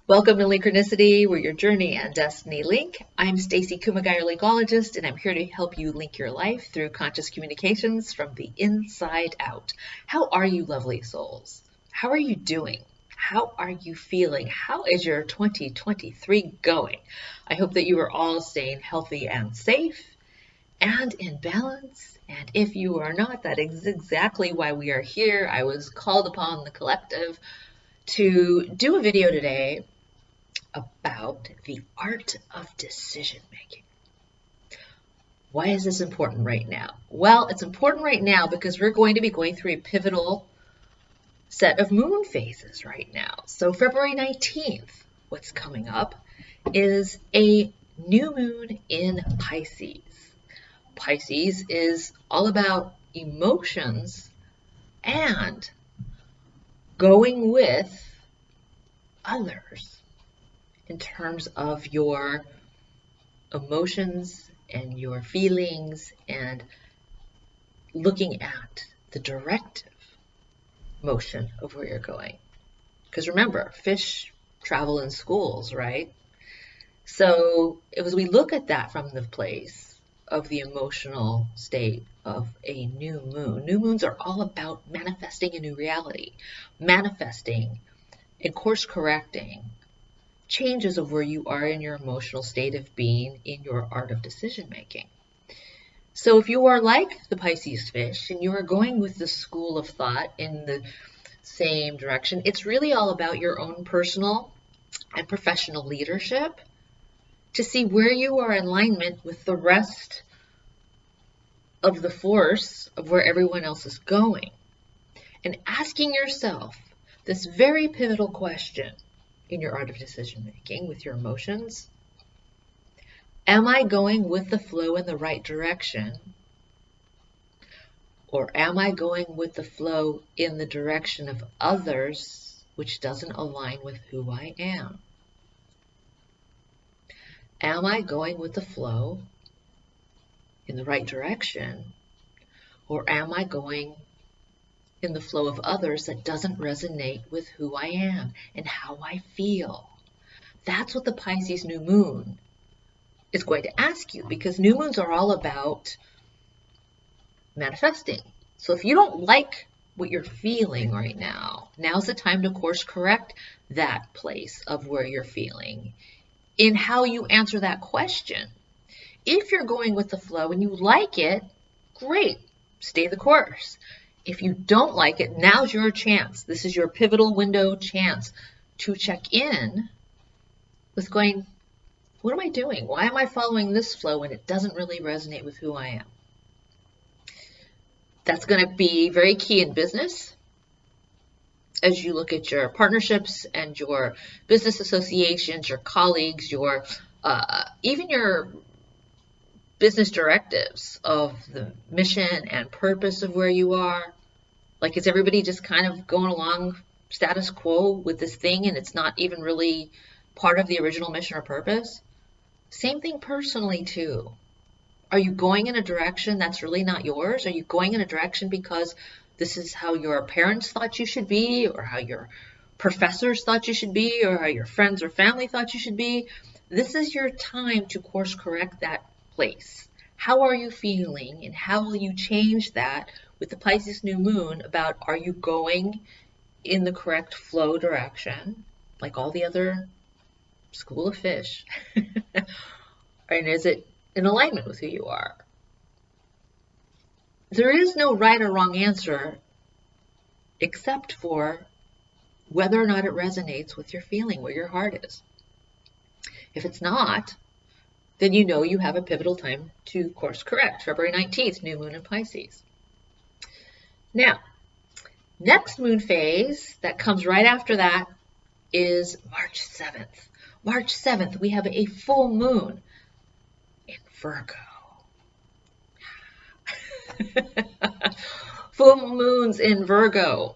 Welcome to Linkronicity, where your journey and destiny link. I'm Stacey Kumagai, your Linkologist, and I'm here to help you link your life through conscious communications from the inside out. How are you, lovely souls? How are you doing? How are you feeling? How is your 2023 going? I hope that you are all staying healthy and safe and in balance. And if you are not, that is exactly why we are here. I was called upon the collective to do a video today about the art of decision making. Why is this important right now? Well, it's important right now because we're going to be going through a pivotal set of moon phases right now. So February 19th, what's coming up is a new moon in Pisces. Pisces is all about emotions and going with others in terms of your emotions and your feelings and looking at the directive motion of where you're going. Because remember, fish travel in schools, right? So as we look at that from the place of the emotional state of a new moons are all about manifesting a new reality, manifesting and course correcting changes of where you are in your emotional state of being in your art of decision making. So if you are like the Pisces fish and you are going with the school of thought in the same direction, it's really all about your own personal and professional leadership to see where you are in alignment with the rest of the force of where everyone else is going. And asking yourself this very pivotal question in your art of decision making with your emotions. Am I going with the flow in the right direction? Or am I going with the flow in the direction of others, which doesn't align with who I am? Am I going with the flow in the right direction? Or am I going in the flow of others that doesn't resonate with who I am and how I feel? That's what the Pisces new moon is going to ask you, because new moons are all about manifesting. So if you don't like what you're feeling right now, now's the time to course correct that place of where you're feeling in how you answer that question. If you're going with the flow and you like it, great, stay the course. If you don't like it, now's your chance. This is your pivotal window chance to check in with going, what am I doing? Why am I following this flow when it doesn't really resonate with who I am? That's going to be very key in business as you look at your partnerships and your business associations, your colleagues, your even your business directives of the mission and purpose of where you are. Like, is everybody just kind of going along status quo with this thing and it's not even really part of the original mission or purpose? Same thing personally too. Are you going in a direction that's really not yours? Are you going in a direction because this is how your parents thought you should be, or how your professors thought you should be, or how your friends or family thought you should be? This is your time to course correct that place. How are you feeling, and how will you change that with the Pisces new moon about, are you going in the correct flow direction like all the other school of fish? And is it in alignment with who you are? There is no right or wrong answer except for whether or not it resonates with your feeling, where your heart is. If it's not, then you know you have a pivotal time to course correct. February 19th, new moon in Pisces. Now, next moon phase that comes right after that is March 7th. March 7th, we have a full moon in Virgo. Full moons in Virgo.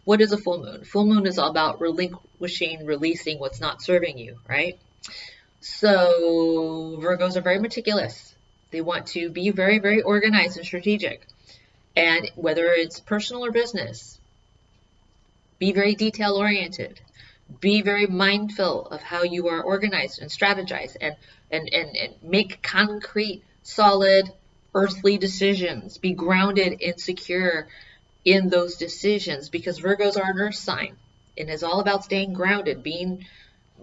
What is a full moon? Full moon is all about relinquishing, releasing what's not serving you, right? So Virgos are very meticulous. They want to be very, very organized and strategic. And whether it's personal or business, be very detail oriented. Be very mindful of how you are organized and strategize, and make concrete, solid, earthly decisions. Be grounded and secure in those decisions, because Virgos are an earth sign and it's all about staying grounded, being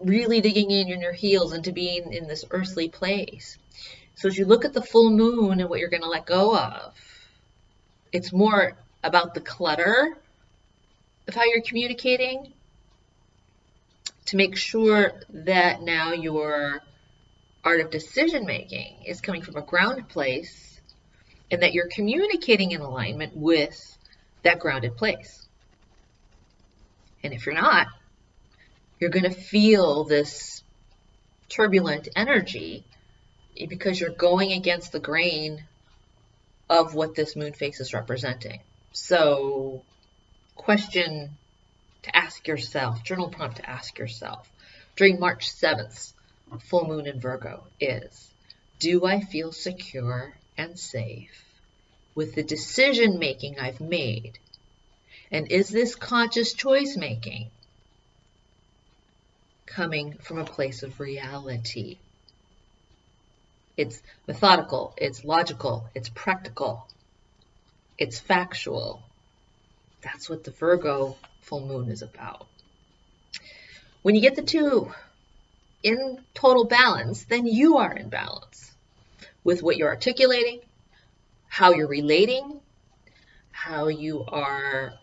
really digging in your heels into being in this earthly place. So as you look at the full moon and what you're going to let go of, it's more about the clutter of how you're communicating, to make sure that now your art of decision making is coming from a grounded place, and that you're communicating in alignment with that grounded place. And if you're not, you're going to feel this turbulent energy because you're going against the grain of what this moon phase is representing. So, question to ask yourself, journal prompt to ask yourself during March 7th, full moon in Virgo is, do I feel secure and safe with the decision making I've made? And is this conscious choice making coming from a place of reality? It's methodical, it's logical, it's practical, it's factual. That's what the Virgo full moon is about. When you get the two in total balance, then you are in balance with what you're articulating, how you're relating, how you are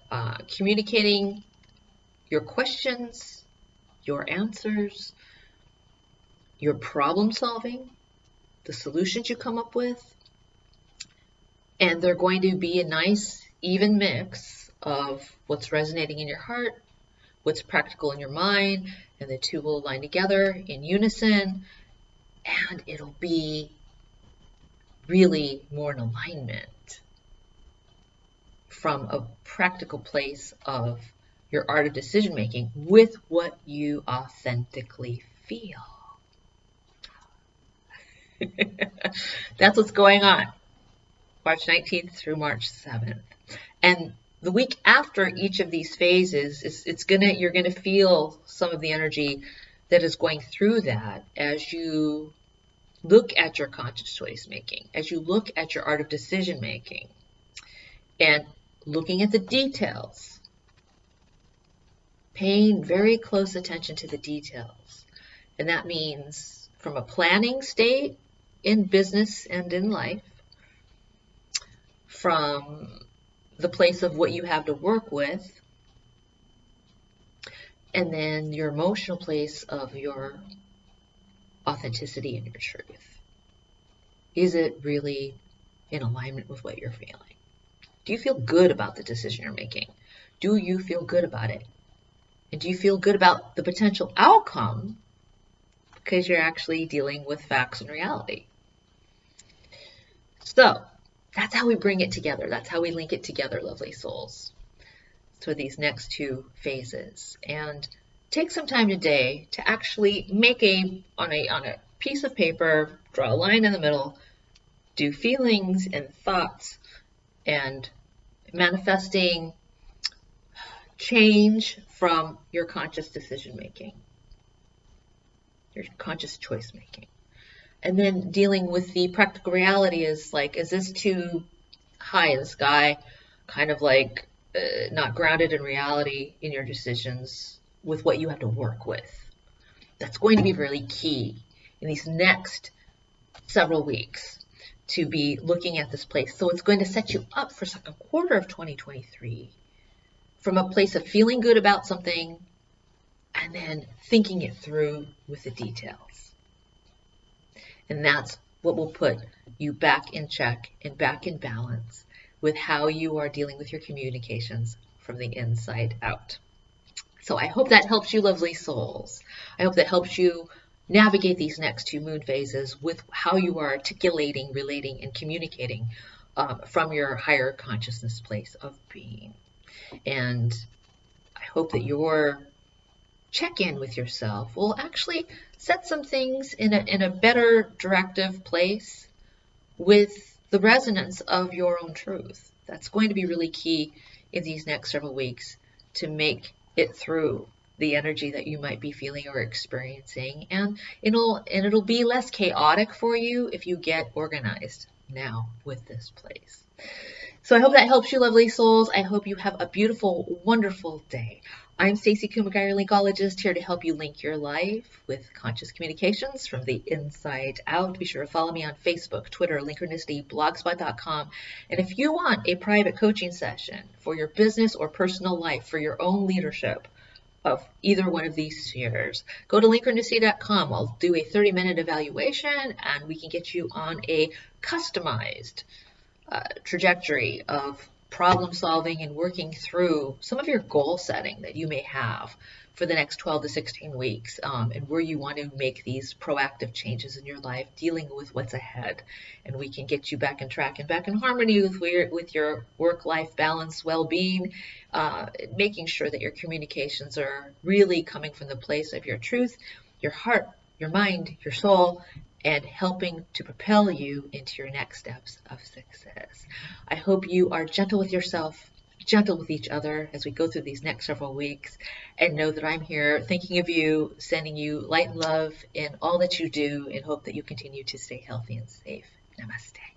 communicating your questions, your answers, your problem solving, the solutions you come up with. And they're going to be a nice, even mix of what's resonating in your heart, what's practical in your mind, and the two will align together in unison, and it'll be really more in alignment from a practical place of your art of decision making with what you authentically feel. That's what's going on March 19th through March 7th. And the week after each of these phases, you're gonna feel some of the energy that is going through that as you look at your conscious choice making, as you look at your art of decision making, and looking at the details, paying very close attention to the details. And that means from a planning state in business and in life, from the place of what you have to work with, and then your emotional place of your authenticity and your truth. Is it really in alignment with what you're feeling? Do you feel good about the decision you're making? Do you feel good about it? And do you feel good about the potential outcome because you're actually dealing with facts and reality? So that's how we bring it together. That's how we link it together, lovely souls, to these next two phases. And take some time today to actually make on a piece of paper, draw a line in the middle, do feelings and thoughts and manifesting change from your conscious decision making, your conscious choice making. And then dealing with the practical reality is like, is this too high in the sky? Kind of like not grounded in reality in your decisions with what you have to work with. That's going to be really key in these next several weeks to be looking at this place. So it's going to set you up for second quarter of 2023 from a place of feeling good about something and then thinking it through with the details. And that's what will put you back in check and back in balance with how you are dealing with your communications from the inside out. So I hope that helps you, lovely souls. I hope that helps you navigate these next two moon phases with how you are articulating, relating, and communicating from your higher consciousness place of being. And I hope that your check-in with yourself will actually set some things in a better directive place with the resonance of your own truth. That's going to be really key in these next several weeks to make it through the energy that you might be feeling or experiencing, and it'll be less chaotic for you if you get organized now with this place. So I hope that helps you, lovely souls. I hope you have a beautiful, wonderful day. I'm Stacey Kumagari, Linkologist, here to help you link your life with conscious communications from the inside out. Be sure to follow me on Facebook, Twitter, Linkronicity, Blogspot.com. And if you want a private coaching session for your business or personal life, for your own leadership of either one of these spheres, go to Linkronicity.com. I'll do a 30-minute evaluation, and we can get you on a customized trajectory of problem solving and working through some of your goal setting that you may have for the next 12 to 16 weeks, and where you want to make these proactive changes in your life, dealing with what's ahead. And we can get you back on track and back in harmony with your work-life balance, well-being, making sure that your communications are really coming from the place of your truth, your heart, your mind, your soul, and helping to propel you into your next steps of success. I hope you are gentle with yourself, gentle with each other as we go through these next several weeks, and know that I'm here thinking of you, sending you light and love in all that you do, and hope that you continue to stay healthy and safe. Namaste.